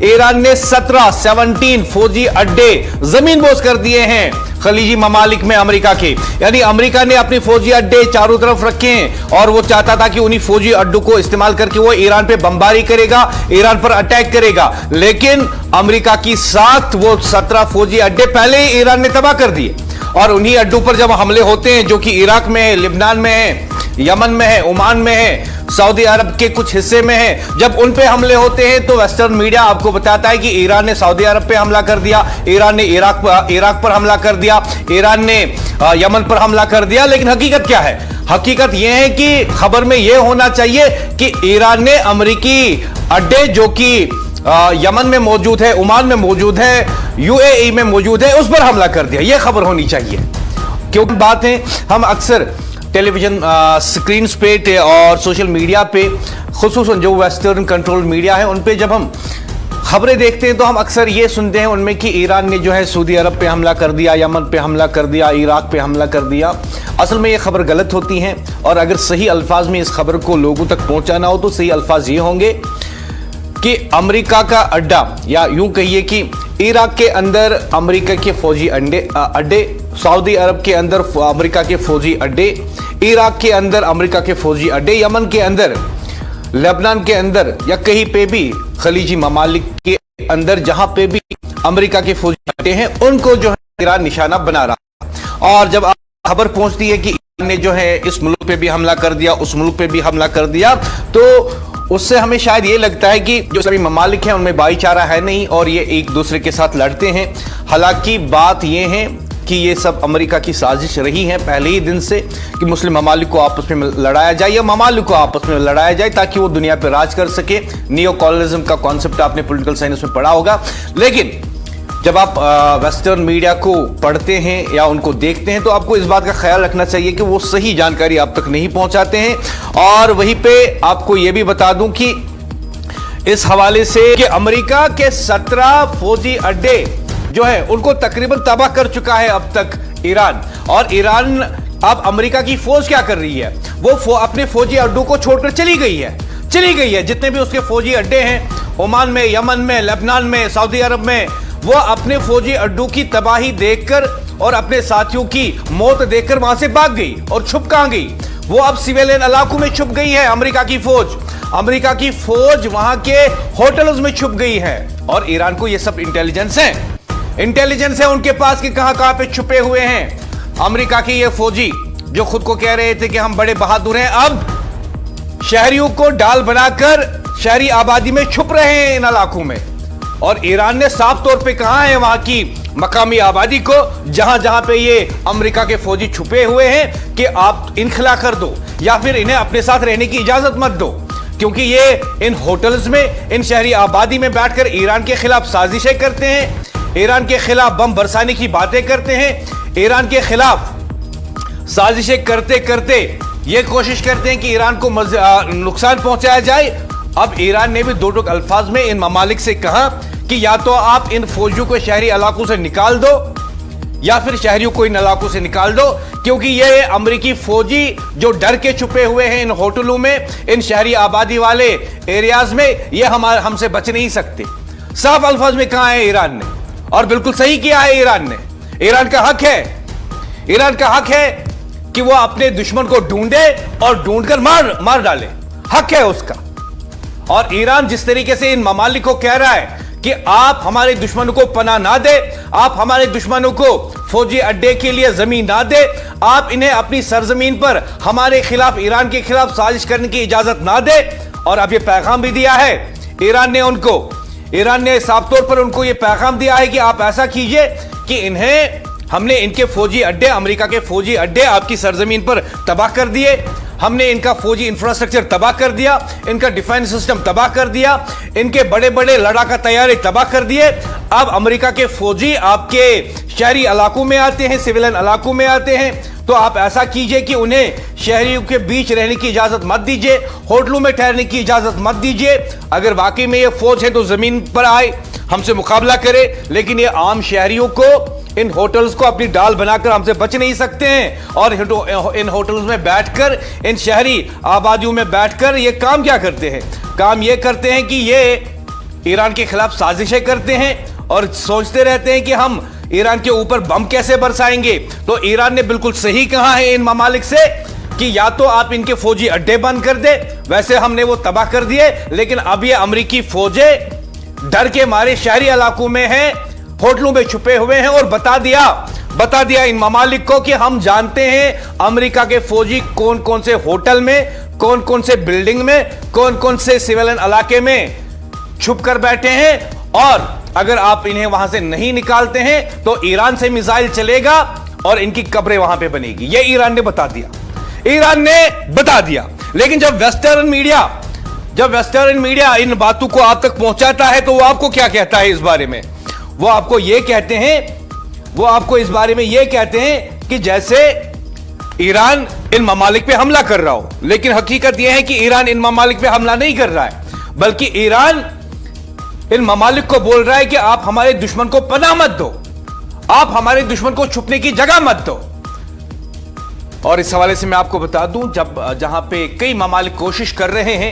Iran ने 17 फौजी अड्डे जमीनबोज कर दिए हैं खलीजी ममालिक में अमेरिका के। यानी अमेरिका ने अपने फौजी अड्डे चारों तरफ रखे हैं और वो चाहता था कि उन्हीं फौजी अड्डों को इस्तेमाल करके वो ईरान पे बमबारी करेगा, ईरान पर अटैक करेगा। लेकिन अमेरिका की साथ वो 17 फौजी अड्डे पहले ही ईरान ने तबाह कर दिए और उन्हीं अड्डों पर जब हमले होते हैं, जो कि इराक में है, लिबनान में है, यमन में है, ओमान में है, सऊदी अरब के कुछ हिस्से में है, जब उन पे हमले होते हैं तो वेस्टर्न मीडिया आपको बताता है कि ईरान ने सऊदी अरब पे हमला कर दिया, ईरान ने इराक पर हमला कर दिया, ईरान ने यमन पर हमला कर दिया। लेकिन हकीकत क्या है? हकीकत यह है कि खबर में यह होना चाहिए कि ईरान ने अमेरिकी अड्डे जो कि यमन में मौजूद है, ओमान में मौजूद है, यूएई में मौजूद है, उस पर हमला कर दिया। यह खबर होनी चाहिए। क्योंकि बात है, हम अक्सर टेलीविजन स्क्रीन पे और सोशल मीडिया पे, खुसूसन जो वेस्टर्न कंट्रोल मीडिया है, उन पे जब हम खबरें देखते हैं तो हम अक्सर ये सुनते हैं उनमें कि ईरान ने जो है सऊदी अरब पे हमला कर दिया, यमन पे हमला कर दिया, इराक पे हमला कर दिया। असल में ये खबर गलत होती है और अगर सही अल्फाज में इस खबर को लोगों तक पहुंचाना हो तो सही अल्फाज ये होंगे कि अमेरिका का अड्डा, या यूं कहिए कि इराक के अंदर अमेरिका के फौजी अड्डे, सऊदी अरब के अंदर अमेरिका के फौजी अड्डे, इराक के अंदर अमेरिका के फौजी अड्डे, यमन के अंदर, लेबनान के अंदर, या कहीं पे भी खलीजी ममालिक के अंदर जहां पे भी अमेरिका के फौजी अड्डे हैं, उनको जो है ईरान निशाना बना रहा। और जब खबर पहुंचती है कि ईरान ने जो है इस मुल्क पे भी हमला कर दिया, उस मुल्क पे भी हमला कर दिया, तो उससे हमें शायद ये लगता है कि जो सभी ममालिक हैं उनमें भाईचारा है नहीं और ये एक दूसरे के साथ लड़ते हैं। हालांकि बात ये है कि ये सब अमेरिका की साजिश रही है पहले ही दिन से कि मुस्लिम ममालिक को आपस में लड़ाया जाए या ममालिक को आपस में लड़ाया जाए ताकि वो दुनिया पर राज कर सके। नियो कॉलोनिज्म का कॉन्सेप्ट आपने पॉलिटिकल साइंस में पढ़ा होगा। लेकिन जब आप वेस्टर्न मीडिया को पढ़ते हैं या उनको देखते हैं तो आपको इस बात का ख्याल रखना चाहिए कि वो सही जानकारी आप तक नहीं पहुंचाते हैं। और वहीं पे आपको यह भी बता दूं कि इस हवाले से कि अमेरिका के 17 फौजी अड्डे जो है उनको तकरीबन तबाह कर चुका है अब तक ईरान। और ईरान अब अमेरिका की फौज क्या कर रही है? वो अपने फौजी अड्डों को छोड़कर चली गई है। जितने भी उसके फौजी अड्डे हैं ओमान में, यमन में, लेबनान में, सऊदी अरब में, वो अपने फौजी अड्डों की तबाही देखकर और अपने साथियों की मौत देखकर वहां से भाग गई। और छुप कहां गई? वो अब सिविलियन इलाकों में छुप गई है। अमेरिका की फौज वहां के होटल्स में छुप गई है। और ईरान को ये सब इंटेलिजेंस है उनके पास कि कहां पे छुपे हुए हैं अमेरिका के ये फौजी जो खुद को कह रहे थे कि हम बड़े बहादुर हैं। अब शहरियों को डाल बनाकर शहरी आबादी में छुप रहे हैं इन इलाकों में। और ईरान ने साफ तौर पे कहा है वहां की मकामी आबादी को, जहां पे ये अमेरिका के फौजी छुपे हुए हैं, कि आप इनखला कर दो या फिर इन्हें अपने साथ रहने की इजाजत मत दो, क्योंकि ये इन होटल्स में, इन शहरी आबादी में बैठकर ईरान के खिलाफ साजिशें करते हैं, ईरान के खिलाफ बम बरसाने की बातें करते हैं, ईरान के खिलाफ साजिशें करते करते ये कोशिश करते हैं कि ईरान को नुकसान पहुंचाया जाए। अब ईरान ने भी दो टूक अल्फाज में इन ममालिक से कहा कि या तो आप इन फौजियों को शहरी इलाकों से निकाल दो या फिर शहरियों को इन इलाकों से निकाल दो, क्योंकि ये अमेरिकी फौजी जो डर के छुपे हुए हैं इन होटलों में, इन शहरी आबादी वाले एरियाज में, ये हमसे बच नहीं सकते। साफ अल्फाज में कहा है ईरान ने, और बिल्कुल सही किया है ईरान ने। ईरान का हक है कि वो अपने दुश्मन को ढूंढे और ढूंढकर मार डाले, हक है उसका। और ईरान जिस तरीके से इन ममालिक को कह रहा है कि आप हमारे दुश्मनों को पनाह ना दे, आप हमारे दुश्मनों को फौजी अड्डे के लिए जमीन ना दे, आप इन्हें अपनी सरजमीन पर हमारे खिलाफ, ईरान के खिलाफ साजिश करने की इजाजत ना दे। और अब ये पैगाम भी दिया है ईरान ने साफ तौर पर उनको ये पैगाम दिया है कि आप ऐसा कीजिए कि हमने इनके फौजी अड्डे, अमेरिका के फौजी अड्डे आपकी सरजमीन पर तबाह कर दिए, हमने इनका फौजी इंफ्रास्ट्रक्चर तबाह कर दिया, इनका डिफेंस सिस्टम तबाह कर दिया, इनके बड़े बड़े लड़ाका तैयारी तबाह कर दिए। अब अमेरिका के फौजी आपके शहरी इलाकों में आते हैं, सिविलियन इलाकों में आते हैं, तो आप ऐसा कीजिए कि उन्हें शहरियों के बीच रहने की इजाजत मत दीजिए, होटलों में ठहरने की इजाजत मत दीजिए। अगर वाकई में ये फौज है तो जमीन पर आए, हमसे मुकाबला करे, लेकिन ये आम शहरियों को, इन होटल्स को अपनी डाल बनाकर हमसे बच नहीं सकते हैं। और इन होटल्स में बैठकर, इन शहरी आबादियों में बैठकर ये काम क्या करते हैं? काम ये करते हैं कि ये ईरान के खिलाफ साजिशें करते हैं और सोचते रहते हैं कि हम ईरान के ऊपर बम कैसे बरसाएंगे। तो ईरान ने बिल्कुल सही कहा है इन ममालिक से कि या तो आप इनके फौजी अड्डे बंद कर दे, वैसे हमने वो तबाह कर दिए, लेकिन अब ये अमेरिकी फौजें डर के मारे शहरी इलाकों में हैं, होटलों में छुपे हुए हैं और बता दिया इन ममालिक को कि हम जानते हैं अमेरिका के फौजी कौन कौन से होटल में, कौन कौन से बिल्डिंग में, कौन कौन से सिविलियन इलाके में छुप कर बैठे हैं, और अगर आप इन्हें वहां से नहीं निकालते हैं तो ईरान से मिसाइल चलेगा और इनकी कब्रें वहां पे बनेगी। यह ईरान ने बता दिया। लेकिन जब वेस्टर्न मीडिया इन बातों को आप तक पहुंचाता है तो वो आपको क्या कहता है इस बारे में? वो आपको इस बारे में यह कहते हैं कि जैसे ईरान इन ममालिक पे हमला कर रहा हो, लेकिन हकीकत यह है कि ईरान इन ममालिक पे हमला नहीं कर रहा है, बल्कि ईरान इन ममालिक को बोल रहा है कि आप हमारे दुश्मन को पनाह मत दो, आप हमारे दुश्मन को छुपने की जगह मत दो। और इस हवाले से मैं आपको बता दूं, जहां पे कई ममालिक कोशिश कर रहे हैं